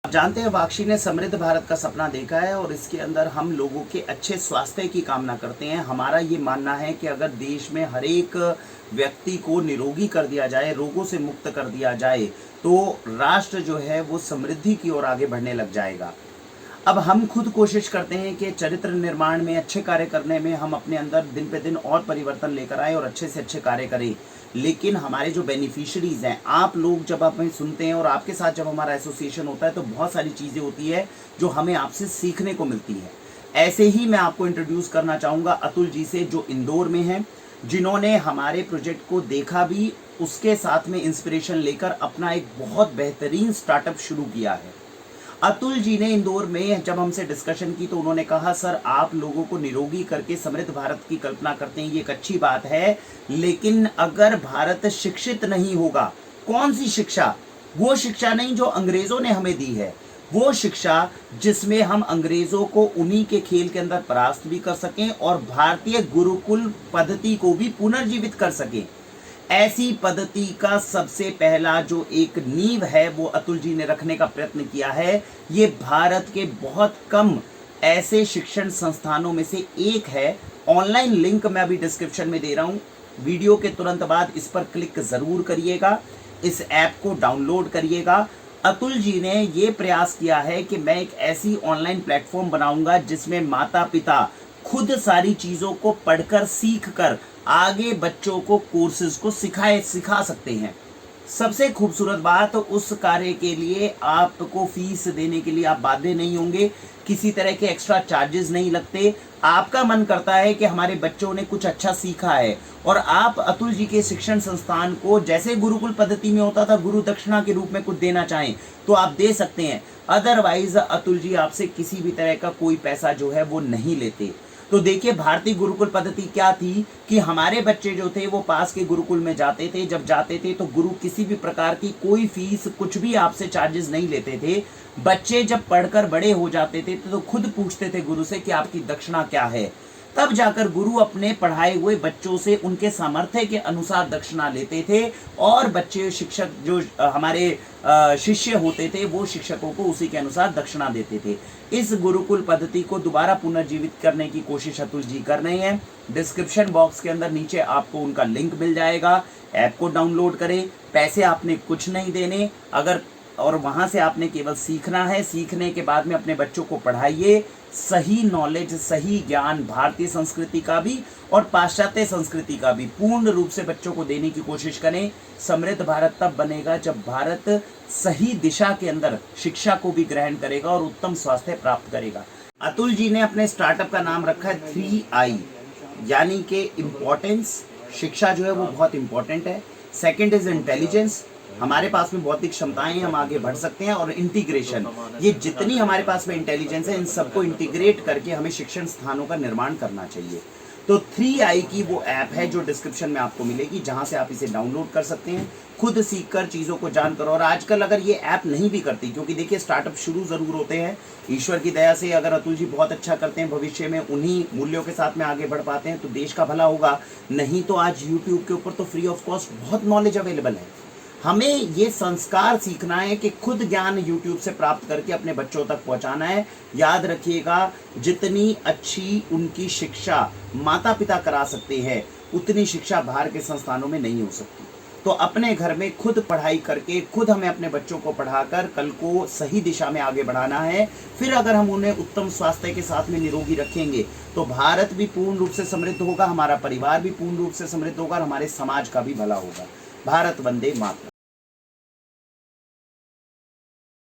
आप जानते हैं वाक्षी ने समृद्ध भारत का सपना देखा है और इसके अंदर हम लोगों के अच्छे स्वास्थ्य की कामना करते हैं। हमारा ये मानना है कि अगर देश में हर एक व्यक्ति को निरोगी कर दिया जाए, रोगों से मुक्त कर दिया जाए, तो राष्ट्र जो है वो समृद्धि की ओर आगे बढ़ने लग जाएगा। अब हम खुद कोशिश करते हैं कि चरित्र निर्माण में, अच्छे कार्य करने में हम अपने अंदर दिन पे दिन और परिवर्तन लेकर आए और अच्छे से अच्छे कार्य करें। लेकिन हमारे जो बेनिफिशियरीज हैं, आप लोग जब आप हमें सुनते हैं और आपके साथ जब हमारा एसोसिएशन होता है तो बहुत सारी चीज़ें होती है जो हमें आपसे सीखने को मिलती है। ऐसे ही मैं आपको इंट्रोड्यूस करना चाहूँगा अतुल जी से, जो इंदौर में हैं, जिन्होंने हमारे प्रोजेक्ट को देखा भी, उसके साथ में इंस्पिरेशन लेकर अपना एक बहुत बेहतरीन स्टार्टअप शुरू किया है। अतुल जी ने इंदौर में जब हमसे डिस्कशन की तो उन्होंने कहा, सर आप लोगों को निरोगी करके समृद्ध भारत की कल्पना करते हैं, ये एक अच्छी बात है, लेकिन अगर भारत शिक्षित नहीं होगा, कौन सी शिक्षा? वो शिक्षा नहीं जो अंग्रेजों ने हमें दी है, वो शिक्षा जिसमें हम अंग्रेजों को उन्हीं के खेल के अंदर परास्त भी कर सकें और भारतीय गुरुकुल पद्धति को भी पुनर्जीवित कर सकें। ऐसी पद्धति का सबसे पहला जो एक नींव है वो अतुल जी ने रखने का प्रयत्न किया है। ये भारत के बहुत कम ऐसे शिक्षण संस्थानों में से एक है। ऑनलाइन लिंक मैं अभी डिस्क्रिप्शन में दे रहा हूँ, वीडियो के तुरंत बाद इस पर क्लिक जरूर करिएगा, इस ऐप को डाउनलोड करिएगा। अतुल जी ने ये प्रयास किया है कि मैं एक ऐसी ऑनलाइन प्लेटफॉर्म बनाऊंगा जिसमें माता पिता खुद सारी चीज़ों को पढ़कर सीख कर आगे बच्चों को कोर्सेज को सिखा सकते हैं। सबसे खूबसूरत बात, उस कार्य के लिए आपको फीस देने के लिए आप बाध्य नहीं होंगे, किसी तरह के एक्स्ट्रा चार्जेस नहीं लगते। आपका मन करता है कि हमारे बच्चों ने कुछ अच्छा सीखा है और आप अतुल जी के शिक्षण संस्थान को, जैसे गुरुकुल पद्धति में होता था, गुरु दक्षिणा के रूप में कुछ देना चाहें तो आप दे सकते हैं। अदरवाइज अतुल जी आपसे किसी भी तरह का कोई पैसा जो है वो नहीं लेते। तो देखिए, भारतीय गुरुकुल पद्धति क्या थी कि हमारे बच्चे जो थे वो पास के गुरुकुल में जाते थे, जब जाते थे तो गुरु किसी भी प्रकार की कोई फीस, कुछ भी आपसे चार्जेस नहीं लेते थे। बच्चे जब पढ़कर बड़े हो जाते थे तो खुद पूछते थे गुरु से कि आपकी दक्षिणा क्या है। तब जाकर गुरु अपने पढ़ाए हुए बच्चों से उनके सामर्थ्य के अनुसार दक्षिणा लेते थे और बच्चे, शिक्षक जो हमारे शिष्य होते थे, वो शिक्षकों को उसी के अनुसार दक्षिणा देते थे। इस गुरुकुल पद्धति को दोबारा पुनर्जीवित करने की कोशिश अतुल जी कर रहे हैं। डिस्क्रिप्शन बॉक्स के अंदर नीचे आपको उनका लिंक मिल जाएगा, ऐप को डाउनलोड करें। पैसे आपने कुछ नहीं देने, और वहां से आपने केवल सीखना है। सीखने के बाद में अपने बच्चों को पढ़ाइए, सही नॉलेज, सही ज्ञान भारतीय संस्कृति का भी और पाश्चात्य संस्कृति का भी पूर्ण रूप से बच्चों को देने की कोशिश करें। समृद्ध भारत तब बनेगा जब भारत सही दिशा के अंदर शिक्षा को भी ग्रहण करेगा और उत्तम स्वास्थ्य प्राप्त करेगा। अतुल जी ने अपने स्टार्टअप का नाम रखा है 3I, यानी कि इम्पोर्टेंस, शिक्षा जो है वो बहुत इंपॉर्टेंट है। सेकेंड इज इंटेलिजेंस, हमारे पास में बौद्धिक क्षमताएं, हम आगे बढ़ सकते हैं। और इंटीग्रेशन, ये जितनी हमारे पास में इंटेलिजेंस है, इन सबको इंटीग्रेट करके हमें शिक्षण स्थानों का निर्माण करना चाहिए। तो 3I की वो ऐप है जो डिस्क्रिप्शन में आपको मिलेगी, जहां से आप इसे डाउनलोड कर सकते हैं, खुद सीखकर चीज़ों को जानकर। और आजकल अगर ये ऐप नहीं भी करती, क्योंकि देखिए स्टार्टअप शुरू ज़रूर होते हैं, ईश्वर की दया से अगर अतुल जी बहुत अच्छा करते हैं, भविष्य में उन्हीं मूल्यों के साथ में आगे बढ़ पाते हैं तो देश का भला होगा। नहीं तो आज यूट्यूब के ऊपर तो फ्री ऑफ कॉस्ट बहुत नॉलेज अवेलेबल है। हमें ये संस्कार सीखना है कि खुद ज्ञान YouTube से प्राप्त करके अपने बच्चों तक पहुंचाना है। याद रखिएगा, जितनी अच्छी उनकी शिक्षा माता पिता करा सकते हैं, उतनी शिक्षा बाहर के संस्थानों में नहीं हो सकती। तो अपने घर में खुद पढ़ाई करके, खुद हमें अपने बच्चों को पढ़ाकर कल को सही दिशा में आगे बढ़ाना है। फिर अगर हम उन्हें उत्तम स्वास्थ्य के साथ में निरोगी रखेंगे तो भारत भी पूर्ण रूप से समृद्ध होगा, हमारा परिवार भी पूर्ण रूप से समृद्ध होगा और हमारे समाज का भी भला होगा। भारत वंदे मातरम।